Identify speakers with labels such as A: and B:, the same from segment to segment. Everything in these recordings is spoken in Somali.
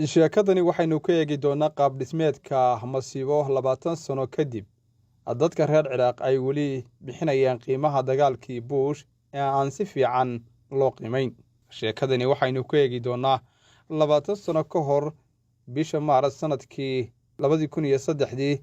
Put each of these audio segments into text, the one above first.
A: sheekadani waxaynu ka eegi doonaa qaab dhismeedka masiibo 20 sano kadib dadka reer Ciraaq ay weli bixinayaan qiimaha dagaalkii Bush ee aan si fiican loo qiimeyn. Sheekadani waxaynu ka eegi doonaa 20 sano ka hor bisha Maaris sanadkii 2003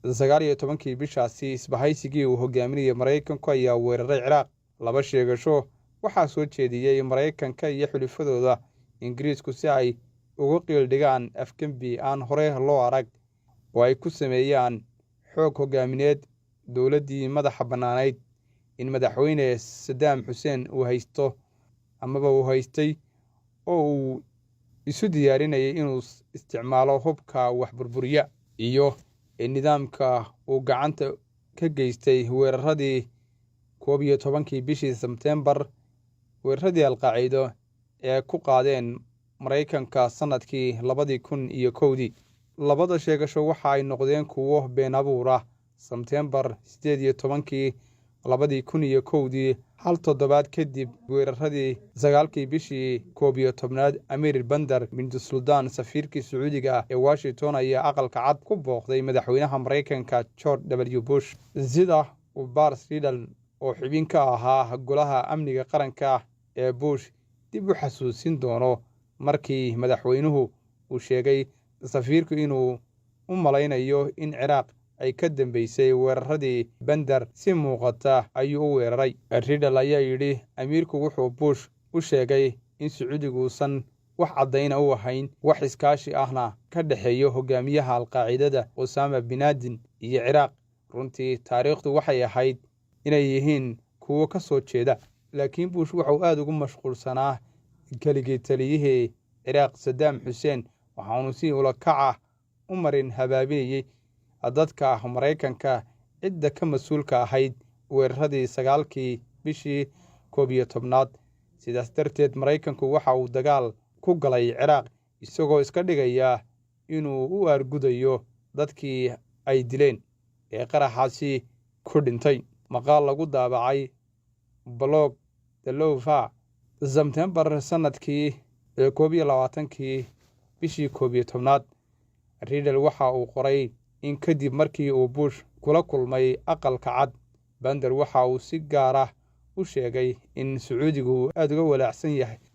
A: 19 bishaasi isbahaysigii uu hogaaminayay Mareykanku ayaa weeraray Ciraaq. Laba sheegasho waxaa soo jeediyay Mareykanka iyo xulafadooda Ingiriisku si ay uga qiildhigaan afgembi aan hore loo arag oo ay ku sameeyaan xoog hogaamineed dowladdii madaxa bannaanayd in madaxweyne Saddam Hussein uu haystay oo uu isu diyaarinayay inuu isticmaalo hubka wax burburiya iyo nidaamka uu gacanta ka geystay weeraradii 11 bishii Sebtembar weeraradii Al-Qaacida ee ku qaadeen Mareykanka sanadkii 2001. Labada sheegasho waxa ay noqdeen kuwo been abuur ah. Sebtembar 18 2001 hal toddobaad kadib weeraradii 9 bishii 11 Amir Bandar bin Suldaan safiirkii Sacuudiga ee Washington ayaa aqalka cad ku booqday madaxweynaha Mareykanka George W. Bush sida uu Bars Riddle oo xubin ka ahaa golaha amniga qaranka ee Bush dib u xasuusin doono markii madaxweynuhu uu sheegay safiirku inuu u malaynayo in Ciraaq ay ka dambeysay weeraradii Bandar si muuqata ayuu u weeraray. Riddle ayaa yidhi amiirku wuxuu Bush u sheegay in Sacuudigu uusan wax cadayna u ahayn wax iskaashi ahna ka dhaxeeyo hogaamiyaha Al-Qaacidada Osama bin Laden iyo Ciraaq. Runtii taariikhdu waxay ahayd inay yihiin kuwo ka soo jeeda, laakiin Bush wuxuu aad ugu mashquulsanaa keligii taliyihii Ciraaq Saddam Hussein waxaanu si ula kac ah u marin habaabinayay dadka Mareykanka cidda ka mas'uulka ahayd weeraradii 9 bishii 11. Sidaas darteed Mareykanku waxa uu dagaal ku galay Ciraaq isagoo iska dhigaya inuu u argudayo dadkii ay dileen ee qaraxaasi ku dhintay. Maqaal lagu daabacay blog The Lova Sebtembar sanadkii 21 bishii 11. Riddle waxa uu qoray in kadib markii uu Bush kula kulmay aqalka cad, Bandar waxa uu si gaar ah u sheegay in Sacuudigu aad uga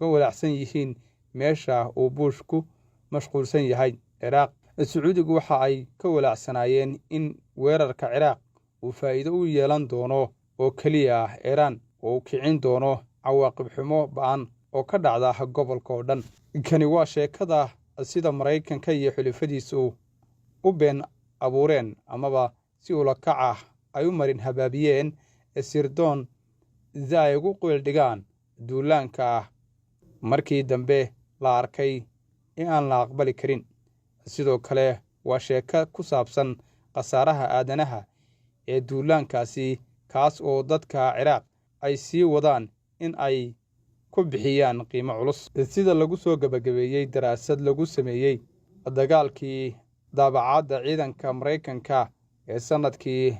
A: walaacsan yihiin meesha uu Bush ku mashquulsan yahay Ciraaq. Sacuudigu waxa ay ka walaacsanaayeen in weerarka Ciraaq uu faa'iido u yeelan doono oo kaliya Iran oo uu kicin doono cawaaqib xumo ba'an oo ka dhacda gobolka oo dhan. Kani waa sheekada sida Mareykanka iyo xulafadiisu u been abuureen amaba si ula kac ah ay u marin habaabiyeen sirdoon si ay ugu qiildhigaan duulaanka markii dambe la arkay in aan la aqbali karin. Sidoo kale waa sheeko ku saabsan khasaaraha aadanaha ee duulaankaasi kaas oo dadka Ciraaq ay sii wadaan in ay ku bixiyaan qiimo culus. Sida lagu soo gabagabeeyay daraasad lagu sameeyay dagaalkii daabacadda ciidanka Mareykanka ee sanadkii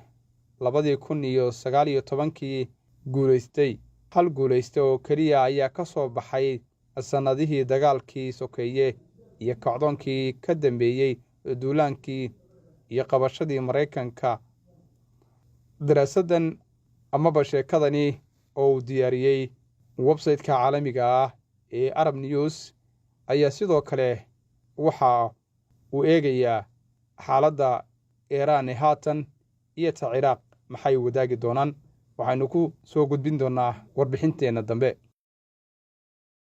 A: 2019 hal guulayste oo kaliya ayaa ka soo baxay sanadihii dagaalkii sokeeye iyo kacdoonkii ka dambeeyay duulaankii iyo qabashadii Mareykanka. daraasadan amaba sheekadani oo uu diyaariyey website-ka caalamiga ah ee Arab News ayaa sidoo kale waxa uu eegayaa xaaladda Iran ee haatan iyo ta Ciraaq maxay wadaagi doonaan. Waxaynu ku soo gudbin doonaa warbixinteena dambe.